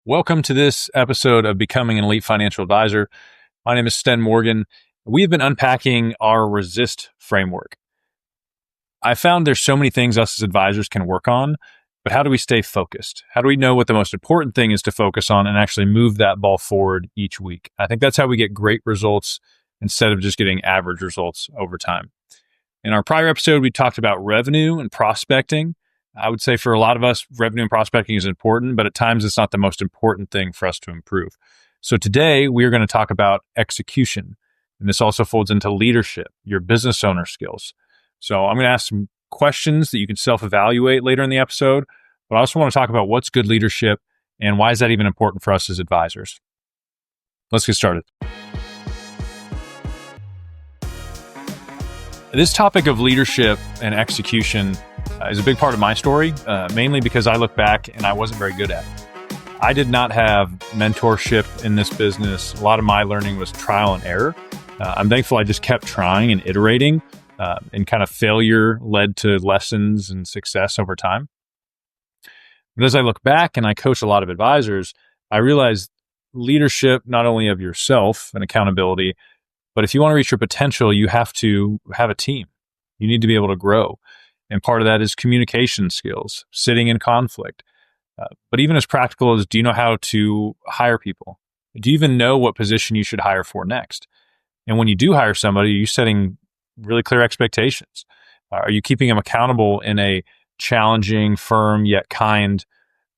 Welcome to this episode of Becoming an Elite Financial Advisor. My name is Sten Morgan. We've been unpacking our resist framework. I found there's so many things us as advisors can work on, but how do we stay focused? How do we know what the most important thing is to focus on and actually move that ball forward each week? I think that's how we get great results instead of just getting average results over time. In our prior episode, we talked about revenue and prospecting. I would say for a lot of us, revenue and prospecting is important, but at times it's not the most important thing for us to improve. So today we are going to talk about execution. And this also folds into leadership, your business owner skills. So I'm going to ask some questions that you can self-evaluate later in the episode, but I also want to talk about what's good leadership and why is that even important for us as advisors. Let's get started. This topic of leadership and execution is a big part of my story, mainly because I look back and I wasn't very good at it. I did not have mentorship in this business. A lot of my learning was trial and error. I'm thankful I just kept trying and iterating, and kind of failure led to lessons and success over time. But as I look back and I coach a lot of advisors, I realize leadership, not only of yourself and accountability, but if you want to reach your potential, you have to have a team. You need to be able to grow. And part of that is communication skills, sitting in conflict. But even as practical as, do you know how to hire people? Do you even know what position you should hire for next? And when you do hire somebody, are you setting really clear expectations? Are you keeping them accountable in a challenging, firm, yet kind,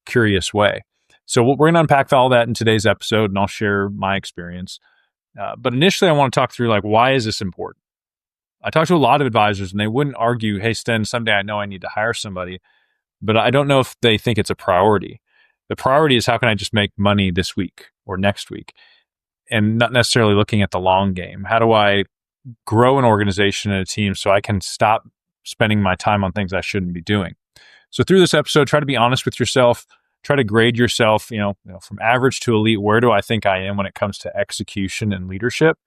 curious way? So we're going to unpack all that in today's episode, and I'll share my experience. But initially, I want to talk through, why is this important? I talk to a lot of advisors and they wouldn't argue, hey, Sten, someday I know I need to hire somebody, but I don't know if they think it's a priority. The priority is, how can I just make money this week or next week? And not necessarily looking at the long game. How do I grow an organization and a team so I can stop spending my time on things I shouldn't be doing? So through this episode, try to be honest with yourself, try to grade yourself, from average to elite. Where do I think I am when it comes to execution and leadership?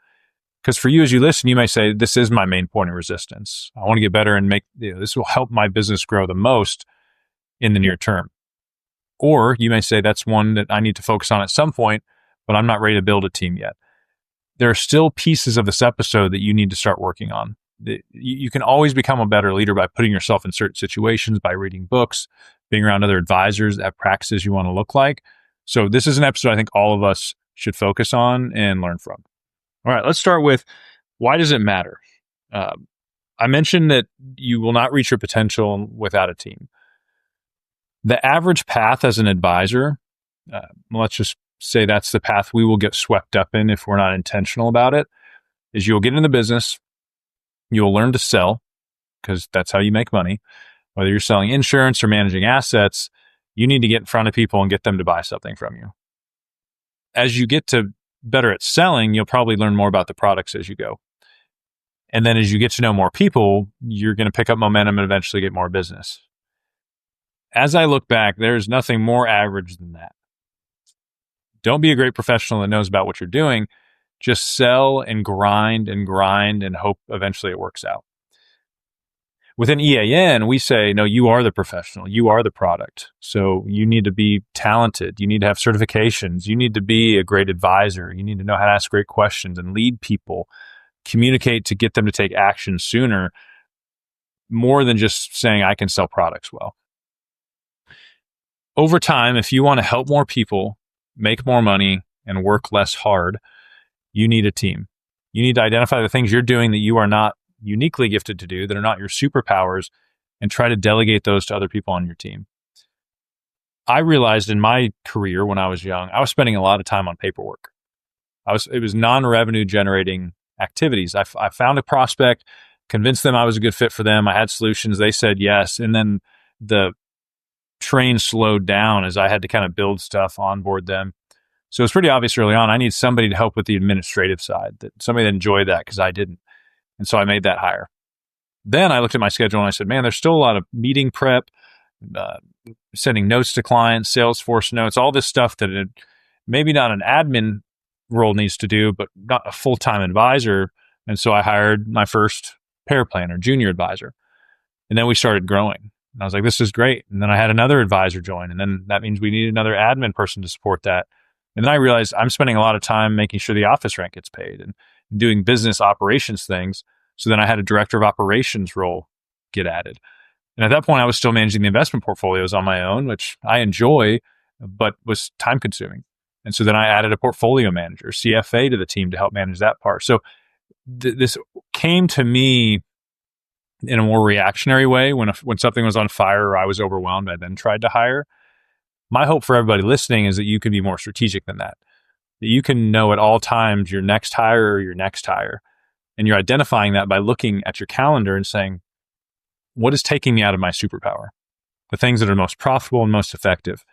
Because for you, as you listen, you may say, this is my main point of resistance. I want to get better and this will help my business grow the most in the near term. Or you may say, that's one that I need to focus on at some point, but I'm not ready to build a team yet. There are still pieces of this episode that you need to start working on. You can always become a better leader by putting yourself in certain situations, by reading books, being around other advisors that have practices you want to look like. So this is an episode I think all of us should focus on and learn from. All right, let's start with, why does it matter? I mentioned that you will not reach your potential without a team. The average path as an advisor, let's just say that's the path we will get swept up in if we're not intentional about it, is you'll get in the business, you'll learn to sell, because that's how you make money. Whether you're selling insurance or managing assets, you need to get in front of people and get them to buy something from you. As you get to better at selling, you'll probably learn more about the products as you go. And then as you get to know more people, you're going to pick up momentum and eventually get more business. As I look back, there's nothing more average than that. Don't be a great professional that knows about what you're doing. Just sell and grind and hope eventually it works out. Within EAN, we say, no, you are the professional. You are the product. So you need to be talented. You need to have certifications. You need to be a great advisor. You need to know how to ask great questions and lead people, communicate to get them to take action sooner, more than just saying, I can sell products well. Over time, if you want to help more people, make more money, and work less hard, you need a team. You need to identify the things you're doing that you are not uniquely gifted to do, that are not your superpowers, and try to delegate those to other people on your team. I realized in my career when I was young, I was spending a lot of time on paperwork. It was non-revenue generating activities. I found a prospect, convinced them I was a good fit for them. I had solutions. They said yes. And then the train slowed down as I had to kind of build stuff, onboard them. So it's pretty obvious early on, I need somebody to help with the administrative side, somebody that enjoyed that, because I didn't. And so I made that hire. Then I looked at my schedule and I said, man, there's still a lot of meeting prep, sending notes to clients, Salesforce notes, all this stuff that maybe not an admin role needs to do, but not a full-time advisor. And so I hired my first paraplanner, junior advisor. And then we started growing. And I was like, this is great. And then I had another advisor join, and then that means we need another admin person to support that. And then I realized I'm spending a lot of time making sure the office rent gets paid and doing business operations things. So then I had a director of operations role get added. And at that point, I was still managing the investment portfolios on my own, which I enjoy, but was time consuming. And so then I added a portfolio manager, CFA, to the team to help manage that part. So this came to me in a more reactionary way. When something was on fire or I was overwhelmed, I then tried to hire. My hope for everybody listening is that you can be more strategic than that. That you can know at all times your next hire or your next hire. And you're identifying that by looking at your calendar and saying, what is taking me out of my superpower? The things that are most profitable and most effective.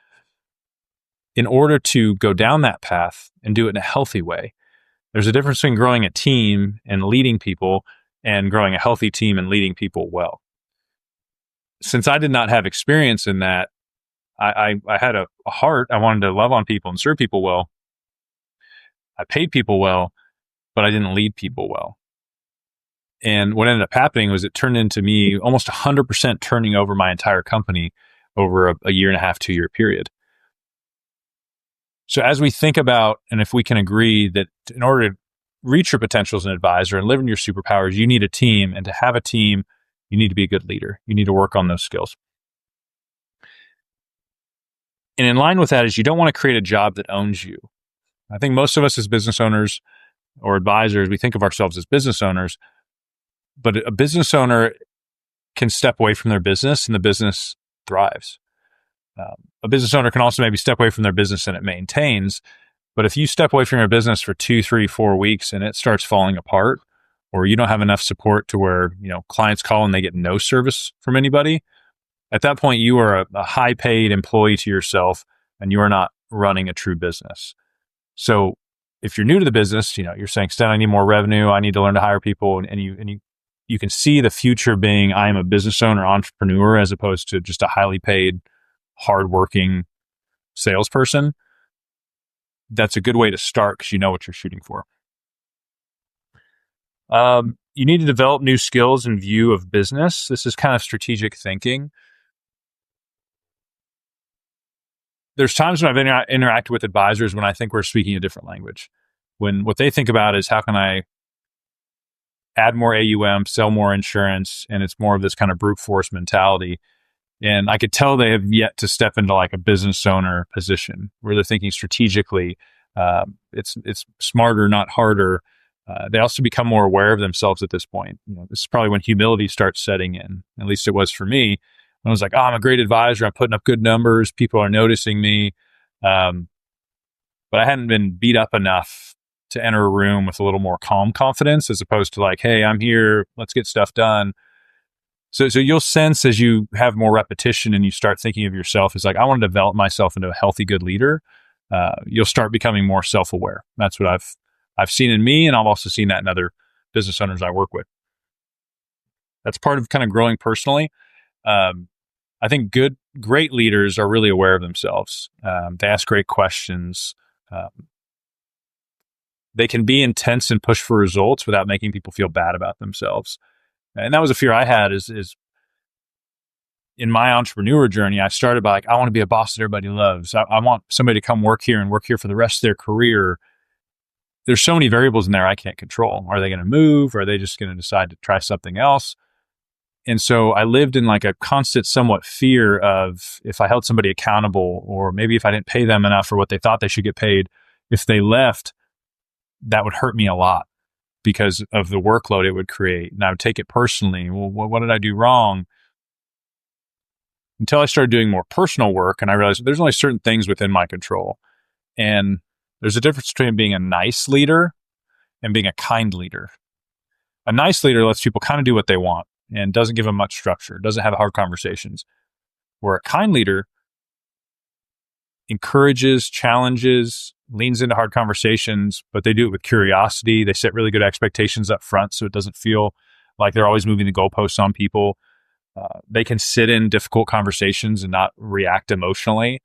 In order to go down that path and do it in a healthy way, there's a difference between growing a team and leading people and growing a healthy team and leading people well. Since I did not have experience in that, I had a heart. I wanted to love on people and serve people well. I paid people well, but I didn't lead people well. And what ended up happening was it turned into me almost 100% turning over my entire company over a 1.5 to 2 year period. So as we think about, and if we can agree that in order to reach your potential as an advisor and live in your superpowers, you need a team. And to have a team, you need to be a good leader. You need to work on those skills. And in line with that is you don't want to create a job that owns you. I think most of us as business owners or advisors, we think of ourselves as business owners, but a business owner can step away from their business and the business thrives. A business owner can also maybe step away from their business and it maintains. But if you step away from your business for 2, 3, 4 weeks and it starts falling apart, or you don't have enough support to where, clients call and they get no service from anybody, at that point, you are a high paid employee to yourself and you are not running a true business. So if you're new to the business, you're saying, Sten, I need more revenue. I need to learn to hire people. And you can see the future being, I am a business owner, entrepreneur, as opposed to just a highly paid, hardworking salesperson. That's a good way to start because you know what you're shooting for. You need to develop new skills in view of business. This is kind of strategic thinking. There's times when I've interacted with advisors when I think we're speaking a different language. When what they think about is how can I add more AUM, sell more insurance, and it's more of this kind of brute force mentality. And I could tell they have yet to step into like a business owner position where they're thinking strategically. It's smarter, not harder. They also become more aware of themselves at this point. This is probably when humility starts setting in. At least it was for me. I was like, I'm a great advisor. I'm putting up good numbers. People are noticing me. But I hadn't been beat up enough to enter a room with a little more calm confidence as opposed to like, hey, I'm here. Let's get stuff done. So you'll sense as you have more repetition and you start thinking of yourself as like, I want to develop myself into a healthy, good leader. You'll start becoming more self-aware. That's what I've seen in me. And I've also seen that in other business owners I work with. That's part of kind of growing personally. I think great leaders are really aware of themselves. They ask great questions. They can be intense and push for results without making people feel bad about themselves. And that was a fear I had is in my entrepreneur journey, I started by like, I want to be a boss that everybody loves. I want somebody to come work here and work here for the rest of their career. There's so many variables in there I can't control. Are they going to move? Or are they just going to decide to try something else? And so I lived in like a constant somewhat fear of if I held somebody accountable, or maybe if I didn't pay them enough for what they thought they should get paid, if they left, that would hurt me a lot because of the workload it would create. And I would take it personally. Well, what did I do wrong? Until I started doing more personal work and I realized there's only certain things within my control. And there's a difference between being a nice leader and being a kind leader. A nice leader lets people kind of do what they want and doesn't give them much structure, doesn't have hard conversations. Where a kind leader encourages, challenges, leans into hard conversations, but they do it with curiosity. They set really good expectations up front so it doesn't feel like they're always moving the goalposts on people. They can sit in difficult conversations and not react emotionally.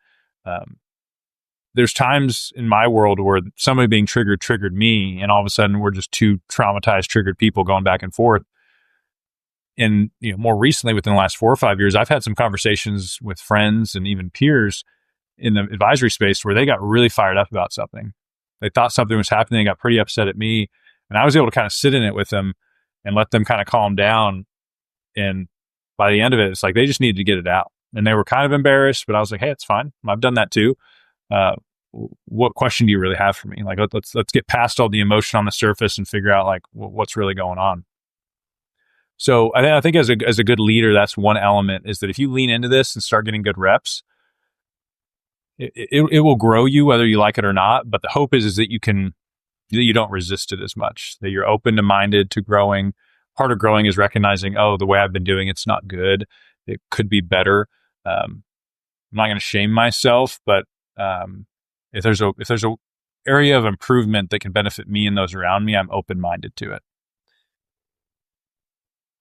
There's times in my world where somebody being triggered me, and all of a sudden we're just two traumatized, triggered people going back and forth. And more recently, within the last 4 or 5 years, I've had some conversations with friends and even peers in the advisory space where they got really fired up about something. They thought something was happening. They got pretty upset at me, and I was able to kind of sit in it with them and let them kind of calm down. And by the end of it, it's like they just needed to get it out, and they were kind of embarrassed. But I was like, "Hey, it's fine. I've done that too. What question do you really have for me? Like, let's get past all the emotion on the surface and figure out like what's really going on." So I think as a good leader, that's one element, is that if you lean into this and start getting good reps, it will grow you whether you like it or not. But the hope is that you don't resist it as much, that you're open to minded to growing. Part of growing is recognizing, oh, the way I've been doing it's not good. It could be better. I'm not going to shame myself, but if there's a area of improvement that can benefit me and those around me, I'm open minded to it.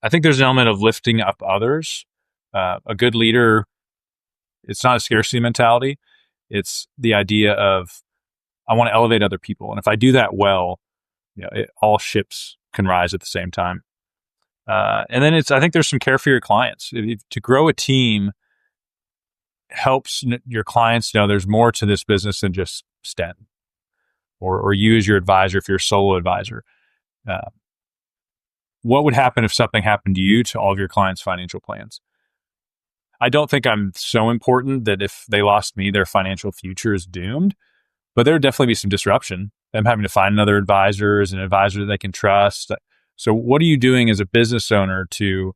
I think there's an element of lifting up others. A good leader, it's not a scarcity mentality. It's the idea of, I want to elevate other people. And if I do that well, all ships can rise at the same time. And then I think there's some care for your clients. To grow a team helps your clients know there's more to this business than just Sten or you as your advisor if you're a solo advisor. What would happen if something happened to you to all of your clients' financial plans? I don't think I'm so important that if they lost me, their financial future is doomed, but there would definitely be some disruption. Them having to find another advisor, as an advisor that they can trust. So what are you doing as a business owner to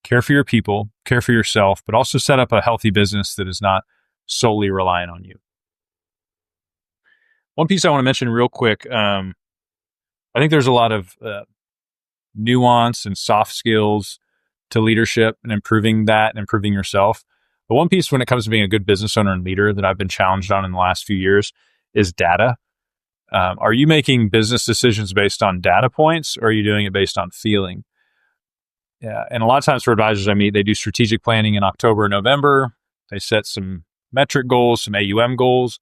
care for your people, care for yourself, but also set up a healthy business that is not solely reliant on you? One piece I want to mention real quick, I think there's a lot of nuance and soft skills to leadership and improving that and improving yourself. But one piece when it comes to being a good business owner and leader that I've been challenged on in the last few years is data. Are you making business decisions based on data points, or are you doing it based on feeling? Yeah, and a lot of times for advisors I meet, they do strategic planning in October and November. They set some metric goals, some AUM goals,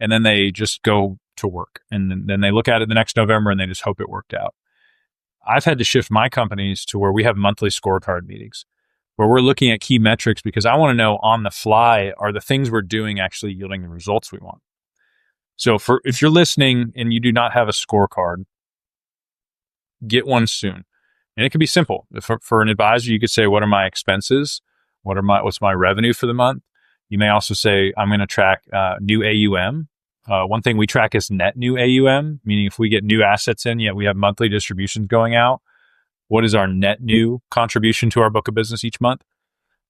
and then they just go to work. And then they look at it the next November and they just hope it worked out. I've had to shift my companies to where we have monthly scorecard meetings where we're looking at key metrics because I want to know on the fly, are the things we're doing actually yielding the results we want? So if you're listening and you do not have a scorecard, get one soon. And it can be simple. For an advisor, you could say, what are my expenses? What's my revenue for the month? You may also say, I'm going to track new AUM. One thing we track is net new AUM, meaning if we get new assets in, we have monthly distributions going out. What is our net new contribution to our book of business each month?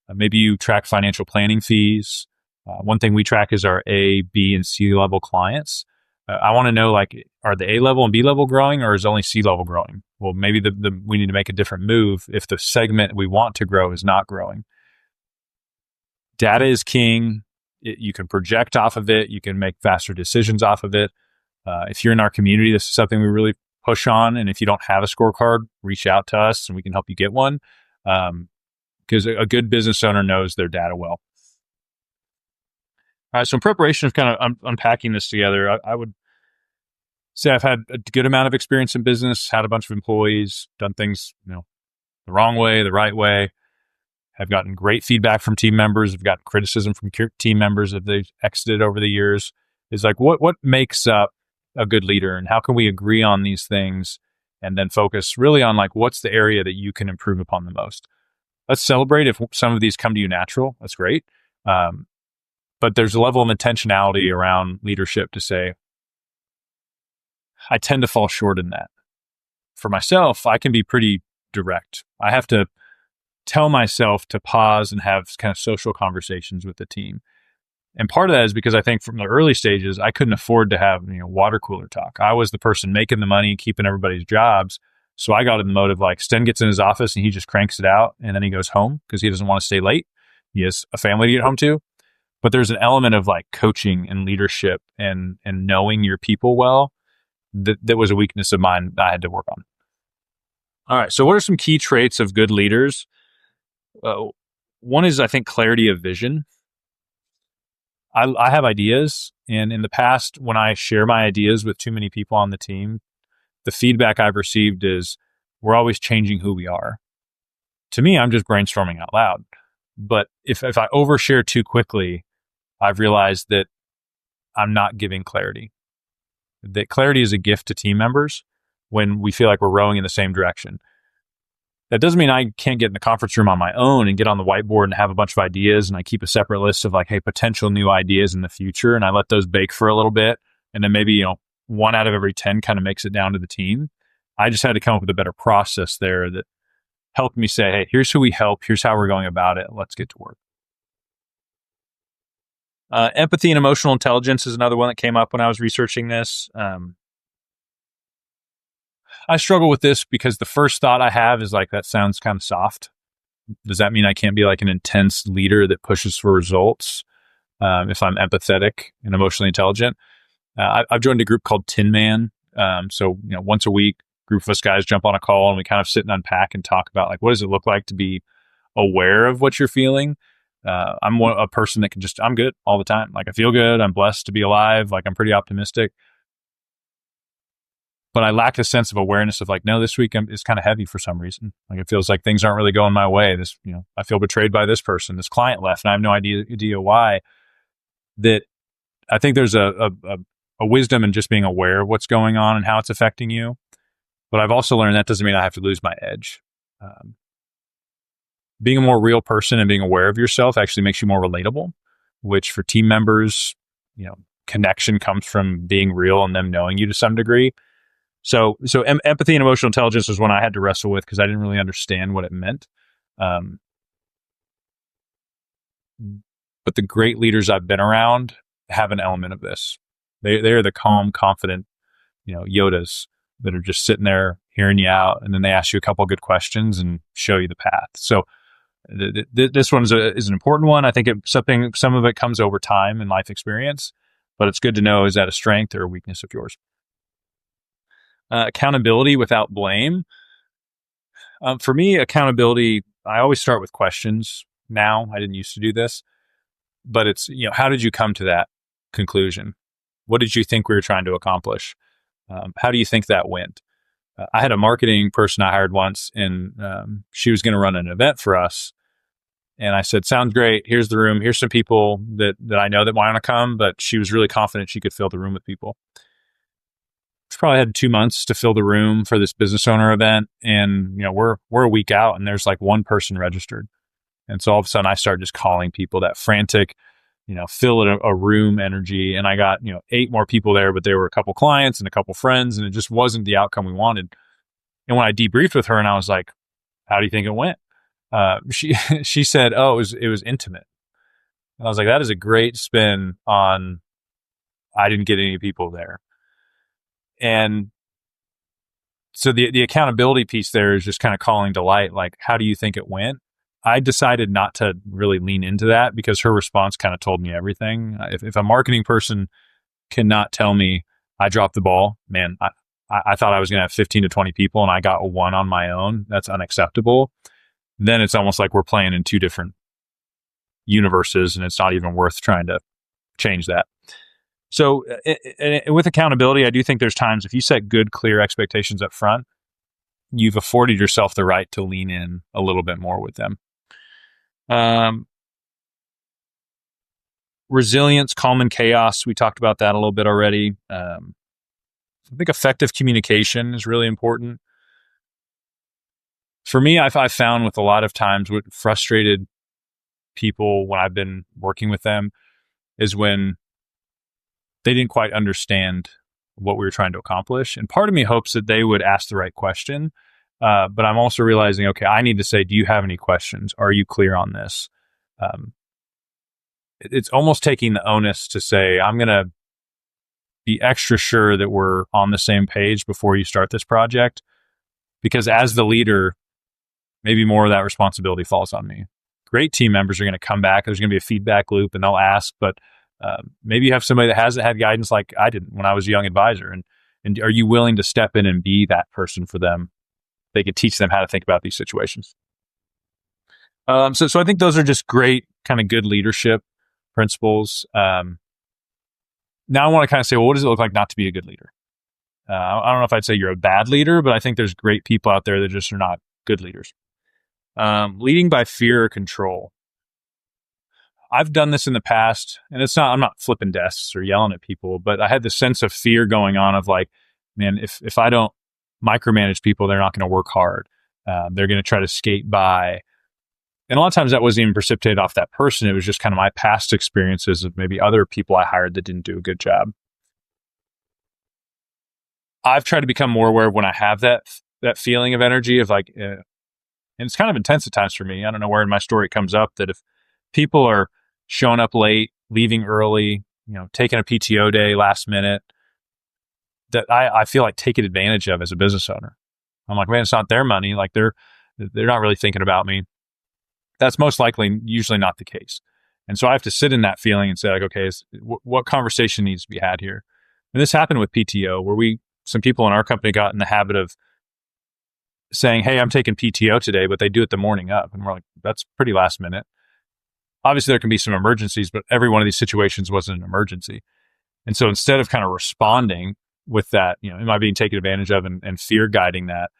Maybe you track financial planning fees. One thing we track is our A, B, and C level clients. I want to know, like, are the A level and B level growing, or is only C level growing? Well, maybe we need to make a different move if the segment we want to grow is not growing. Data is king. You can project off of it. You can make faster decisions off of it. If you're in our community, this is something we really push on. And if you don't have a scorecard, reach out to us and we can help you get one. Because a good business owner knows their data well. All right. So in preparation of kind of unpacking this together, I would say I've had a good amount of experience in business, had a bunch of employees, done things, the wrong way, the right way. Have gotten great feedback from team members. Have gotten criticism from team members if they've exited over the years. Is like, what makes up a good leader, and how can we agree on these things and then focus really on like, what's the area that you can improve upon the most? Let's celebrate if some of these come to you natural. That's great. But there's a level of intentionality around leadership to say, I tend to fall short in that. For myself, I can be pretty direct. I have to tell myself to pause and have kind of social conversations with the team. And part of that is because I think from the early stages, I couldn't afford to have, water cooler talk. I was the person making the money, keeping everybody's jobs. So I got in the mode of like, Sten gets in his office and he just cranks it out and then he goes home because he doesn't want to stay late. He has a family to get home to. But there's an element of like coaching and leadership and knowing your people well that was a weakness of mine that I had to work on. All right. So what are some key traits of good leaders? One is, I think, clarity of vision. I have ideas, and in the past, when I share my ideas with too many people on the team, the feedback I've received is we're always changing who we are. to me, I'm just brainstorming out loud. But if I overshare too quickly, I've realized that I'm not giving clarity. That clarity is a gift to team members when we feel like we're rowing in the same direction. That doesn't mean I can't get in the conference room on my own and get on the whiteboard and have a bunch of ideas. And I keep a separate list of like, hey, potential new ideas in the future. And I let those bake for a little bit. And then maybe, 1 out of every 10 kind of makes it down to the team. I just had to come up with a better process there that helped me say, hey, here's who we help. Here's how we're going about it. Let's get to work. Empathy and emotional intelligence is another one that came up when I was researching this. I struggle with this because the first thought I have is like, that sounds kind of soft. Does that mean I can't be like an intense leader that pushes for results if I'm empathetic and emotionally intelligent? I've joined a group called Tin Man. So, once a week, a group of us guys jump on a call and we kind of sit and unpack and talk about like, what does it look like to be aware of what you're feeling? I'm a person that I'm good all the time. Like I feel good. I'm blessed to be alive. Like I'm pretty optimistic. But I lack a sense of awareness of like, no, this week is kind of heavy for some reason. Like it feels like things aren't really going my way. I feel betrayed by this person. This client left and I have no idea why. That I think there's a wisdom in just being aware of what's going on and how it's affecting you. But I've also learned that doesn't mean I have to lose my edge. Being a more real person and being aware of yourself actually makes you more relatable, which for team members, connection comes from being real and them knowing you to some degree. So empathy and emotional intelligence was one I had to wrestle with because I didn't really understand what it meant. But the great leaders I've been around have an element of this. They are the calm, confident, Yodas that are just sitting there hearing you out, and then they ask you a couple of good questions and show you the path. So this one is an important one. I think some of it comes over time and life experience, but it's good to know, is that a strength or a weakness of yours? Accountability without blame. For me, accountability, I always start with questions now. I didn't used to do this, but it's, how did you come to that conclusion? What did you think we were trying to accomplish? How do you think that went? I had a marketing person I hired once, and she was going to run an event for us. And I said, sounds great. Here's the room. Here's some people that I know that want to come, but she was really confident she could fill the room with people. She probably had 2 months to fill the room for this business owner event. And, we're a week out and there's like one person registered. And so all of a sudden I started just calling people, that frantic, fill a room energy. And I got, 8 more people there, but there were a couple clients and a couple friends, and it just wasn't the outcome we wanted. And when I debriefed with her and I was like, how do you think it went? She said, oh, it was intimate. And I was like, that is a great spin on, I didn't get any people there. And so the accountability piece there is just kind of calling to light, like, how do you think it went? I decided not to really lean into that because her response kind of told me everything. If a marketing person cannot tell me I dropped the ball, man, I thought I was going to have 15 to 20 people and I got 1 on my own, that's unacceptable. Then it's almost like we're playing in 2 different universes and it's not even worth trying to change that. So with accountability, I do think there's times if you set good, clear expectations up front, you've afforded yourself the right to lean in a little bit more with them. Resilience, calm, and chaos. We talked about that a little bit already. I think effective communication is really important. For me, I've found with a lot of times what frustrated people when I've been working with them is when they didn't quite understand what we were trying to accomplish. And part of me hopes that they would ask the right question. But I'm also realizing, okay, I need to say, do you have any questions? Are you clear on this? It's almost taking the onus to say, I'm going to be extra sure that we're on the same page before you start this project. Because as the leader, maybe more of that responsibility falls on me. Great team members are going to come back. There's going to be a feedback loop and they'll ask, but maybe you have somebody that hasn't had guidance like I didn't when I was a young advisor. And are you willing to step in and be that person for them? They could teach them how to think about these situations. So I think those are just great kind of good leadership principles. Now I want to kind of say, well, what does it look like not to be a good leader? I don't know if I'd say you're a bad leader, but I think there's great people out there that just are not good leaders. Leading by fear or control. I've done this in the past, and I'm not flipping desks or yelling at people, but I had this sense of fear going on of like, man, if I don't micromanage people, they're not going to work hard. They're going to try to skate by. And a lot of times that wasn't even precipitated off that person. It was just kind of my past experiences of maybe other people I hired that didn't do a good job. I've tried to become more aware of when I have that feeling of energy of like, and it's kind of intense at times for me. I don't know where in my story it comes up that if people are showing up late, leaving early, taking a PTO day last minute, that I feel like taken advantage of as a business owner. I'm like, man, it's not their money. Like they're not really thinking about me. That's most likely usually not the case. And so I have to sit in that feeling and say like, okay, what conversation needs to be had here? And this happened with PTO where some people in our company got in the habit of saying, hey, I'm taking PTO today, but they do it the morning of. And we're like, that's pretty last minute. Obviously there can be some emergencies, but every one of these situations wasn't an emergency. And so instead of kind of responding with that, am I being taken advantage of and fear guiding that,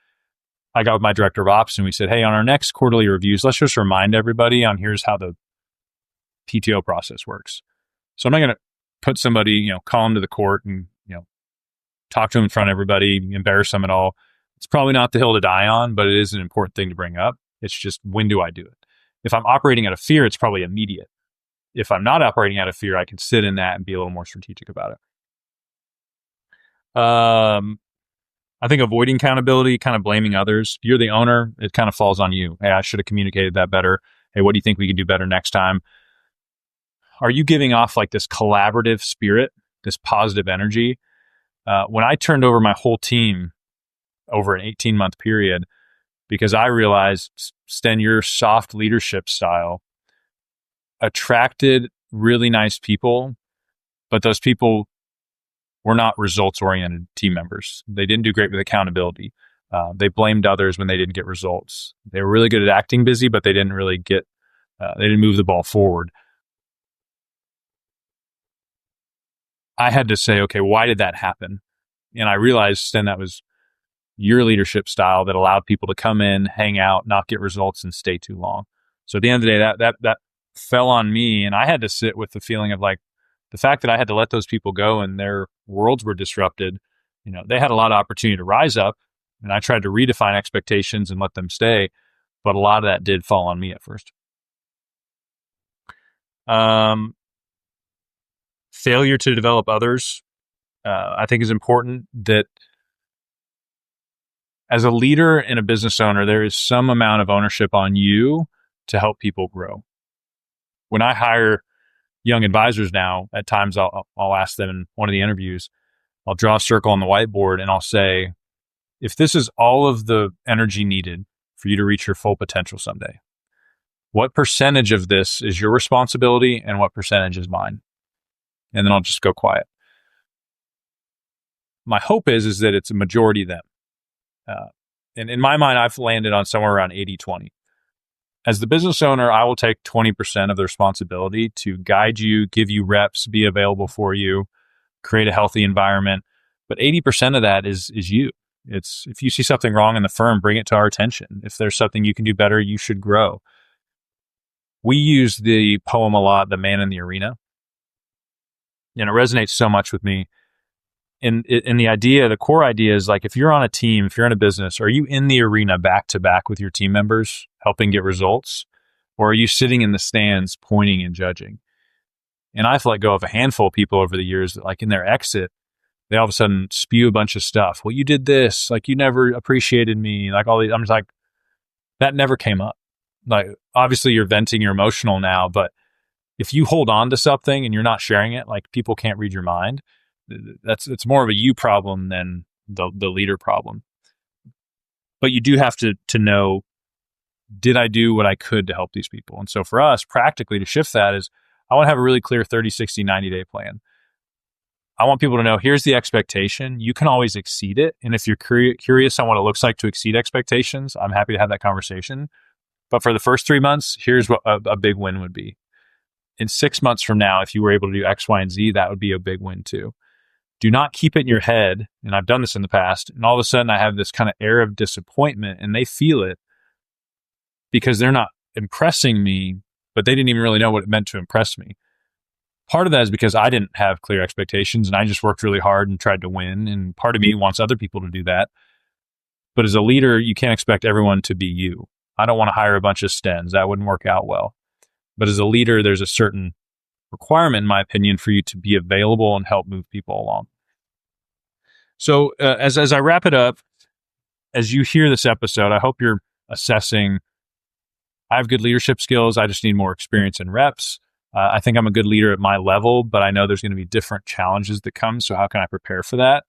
I got with my director of ops and we said, hey, on our next quarterly reviews, let's just remind everybody on here's how the PTO process works. So I'm not going to put somebody, call them to the court and, talk to them in front of everybody, embarrass them at all. It's probably not the hill to die on, but it is an important thing to bring up. It's just, when do I do it? If I'm operating out of fear, it's probably immediate. If I'm not operating out of fear, I can sit in that and be a little more strategic about it. I think avoiding accountability, kind of blaming others. If you're the owner, it kind of falls on you. Hey, I should have communicated that better. Hey, what do you think we could do better next time? Are you giving off like this collaborative spirit, this positive energy? When I turned over my whole team over an 18-month period, because I realized, Sten, your soft leadership style attracted really nice people, but those people were not results-oriented team members. They didn't do great with accountability. They blamed others when they didn't get results. They were really good at acting busy, but they didn't really they didn't move the ball forward. I had to say, okay, why did that happen? And I realized, Sten, that was your leadership style that allowed people to come in, hang out, not get results, and stay too long. So at the end of the day, that fell on me, and I had to sit with the feeling of like the fact that I had to let those people go and their worlds were disrupted. They had a lot of opportunity to rise up, and I tried to redefine expectations and let them stay, but a lot of that did fall on me at first. Failure to develop others, I think is important. That as a leader and a business owner, there is some amount of ownership on you to help people grow. When I hire young advisors now, at times I'll ask them in one of the interviews, I'll draw a circle on the whiteboard and I'll say, if this is all of the energy needed for you to reach your full potential someday, what percentage of this is your responsibility and what percentage is mine? And then I'll just go quiet. My hope is that it's a majority of them. And in my mind, I've landed on somewhere around 80-20. As the business owner, I will take 20% of the responsibility to guide you, give you reps, be available for you, create a healthy environment. But 80% of that is you. It's if you see something wrong in the firm, bring it to our attention. If there's something you can do better, you should grow. We use the poem a lot, The Man in the Arena. And it resonates so much with me. And the core idea is like, if you're on a team, if you're in a business, are you in the arena back to back with your team members, helping get results? Or are you sitting in the stands pointing and judging? And I've let go of a handful of people over the years that, like, in their exit, they all of a sudden spew a bunch of stuff. Well, you did this, like, you never appreciated me, like all these. I'm just like, that never came up. Like, obviously you're venting, you're emotional now, but if you hold on to something and you're not sharing it, like, people can't read your mind. It's more of a you problem than the leader problem. But you do have to know, did I do what I could to help these people? And so for us, practically, to shift that is, I want to have a really clear 30, 60, 90-day plan. I want people to know, here's the expectation. You can always exceed it. And if you're curious on what it looks like to exceed expectations, I'm happy to have that conversation. But for the first 3 months, here's what a big win would be. In 6 months from now, if you were able to do X, Y, and Z, that would be a big win too. Do not keep it in your head. And I've done this in the past. And all of a sudden I have this kind of air of disappointment and they feel it. because they're not impressing me, but they didn't even really know what it meant to impress me. Part of that is because I didn't have clear expectations and I just worked really hard and tried to win. And part of me wants other people to do that. But as a leader, you can't expect everyone to be you. I don't want to hire a bunch of Stens. That wouldn't work out well. But as a leader, there's a certain requirement, in my opinion, for you to be available and help move people along. So as I wrap it up, as you hear this episode, I hope you're assessing, I have good leadership skills. I just need more experience and reps. I think I'm a good leader at my level, but I know there's going to be different challenges that come. So how can I prepare for that?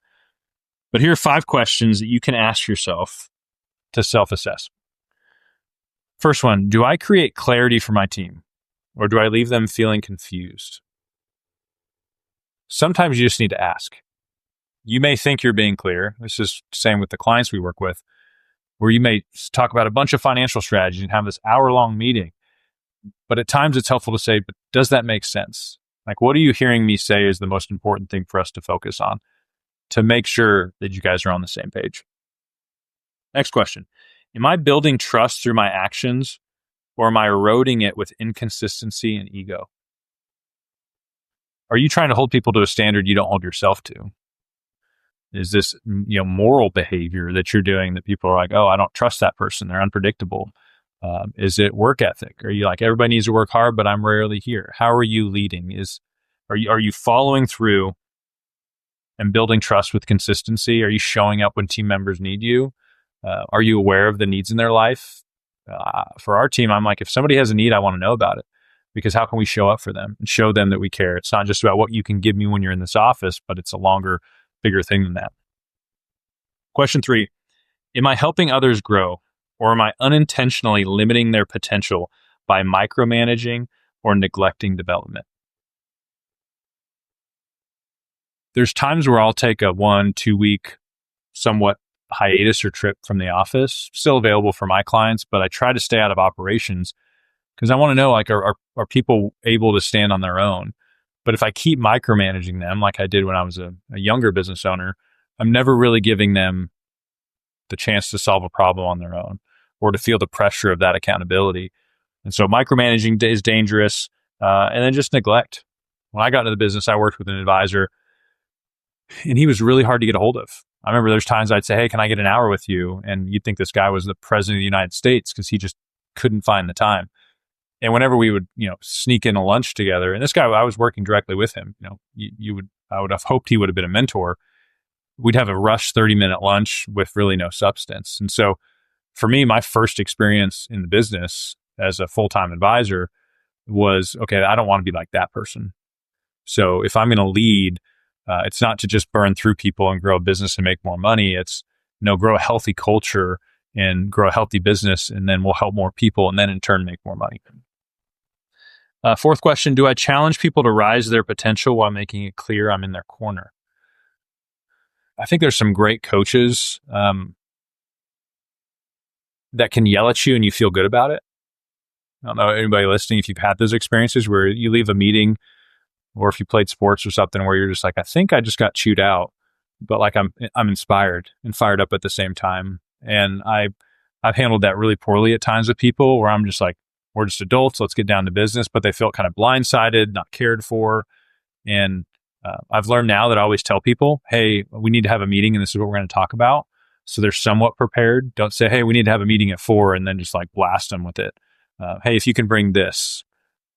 But here are 5 questions that you can ask yourself to self-assess. First one, do I create clarity for my team, or do I leave them feeling confused? Sometimes you just need to ask. You may think you're being clear. This is the same with the clients we work with, where you may talk about a bunch of financial strategies and have this hour-long meeting. But at times it's helpful to say, but does that make sense? Like, what are you hearing me say is the most important thing for us to focus on to make sure that you guys are on the same page? Next question. Am I building trust through my actions, or am I eroding it with inconsistency and ego? Are you trying to hold people to a standard you don't hold yourself to? Is this, moral behavior that you're doing that people are like, oh, I don't trust that person, they're unpredictable? Is it work ethic? Are you like, everybody needs to work hard, but I'm rarely here? How are you leading? Are you following through and building trust with consistency? Are you showing up when team members need you? Are you aware of the needs in their life? For our team, I'm like, if somebody has a need, I want to know about it, because how can we show up for them and show them that we care? It's not just about what you can give me when you're in this office, but it's a longer, bigger thing than that. Question 3, am I helping others grow, or am I unintentionally limiting their potential by micromanaging or neglecting development? There's times where I'll take a 1-2 week, somewhat hiatus or trip from the office, still available for my clients, but I try to stay out of operations because I want to know, like, are people able to stand on their own? But if I keep micromanaging them, like I did when I was a younger business owner, I'm never really giving them the chance to solve a problem on their own or to feel the pressure of that accountability. And so micromanaging is dangerous. And then just neglect. When I got into the business, I worked with an advisor, and he was really hard to get a hold of. I remember there's times I'd say, hey, can I get an hour with you? And you'd think this guy was the president of the United States because he just couldn't find the time. And whenever we would, sneak in a lunch together, and this guy, I was working directly with him, I would have hoped he would have been a mentor. We'd have a rush 30-minute lunch with really no substance. And so for me, my first experience in the business as a full-time advisor was, okay, I don't want to be like that person. So if I'm going to lead, it's not to just burn through people and grow a business and make more money. It's, grow a healthy culture and grow a healthy business, and then we'll help more people and then in turn make more money. 4th question, do I challenge people to rise their potential while making it clear I'm in their corner? I think there's some great coaches that can yell at you and you feel good about it. I don't know, anybody listening, if you've had those experiences where you leave a meeting, or if you played sports or something where you're just like, I think I just got chewed out, but like I'm inspired and fired up at the same time. And I've handled that really poorly at times with people where I'm just like, we're just adults, let's get down to business, but they felt kind of blindsided, not cared for. And I've learned now that I always tell people, hey, we need to have a meeting and this is what we're going to talk about. So they're somewhat prepared. Don't say, hey, we need to have a meeting at 4 and then just like blast them with it. Hey, if you can bring this.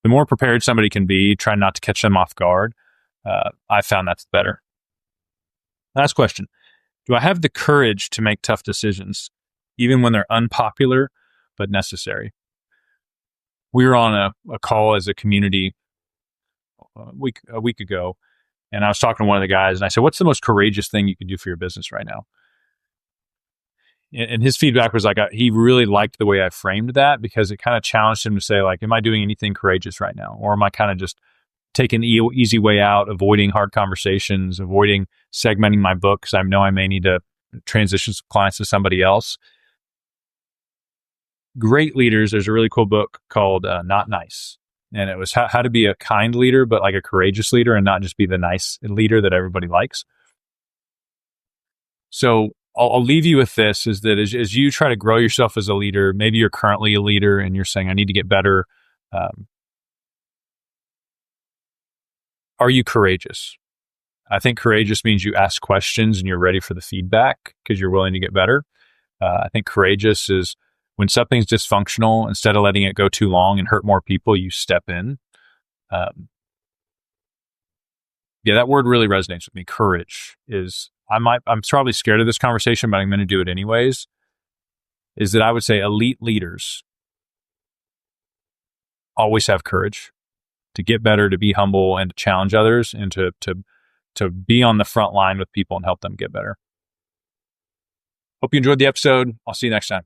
The more prepared somebody can be, try not to catch them off guard. I found that's better. Last question. Do I have the courage to make tough decisions, even when they're unpopular but necessary? We were on a call as a community a week ago, and I was talking to one of the guys, and I said, what's the most courageous thing you could do for your business right now? And his feedback was like, he really liked the way I framed that because it kind of challenged him to say, like, am I doing anything courageous right now? Or am I kind of just taking the easy way out, avoiding hard conversations, avoiding segmenting my book because I know I may need to transition some clients to somebody else? Great leaders, there's a really cool book called Not Nice. And it was how to be a kind leader, but like a courageous leader and not just be the nice leader that everybody likes. So I'll leave you with this, is that as you try to grow yourself as a leader, maybe you're currently a leader and you're saying, I need to get better. Are you courageous? I think courageous means you ask questions and you're ready for the feedback because you're willing to get better. I think courageous is when something's dysfunctional, instead of letting it go too long and hurt more people, you step in. Yeah, that word really resonates with me. Courage is, I'm probably scared of this conversation, but I'm going to do it anyways, is that I would say elite leaders always have courage to get better, to be humble, and to challenge others, and to be on the front line with people and help them get better. Hope you enjoyed the episode. I'll see you next time.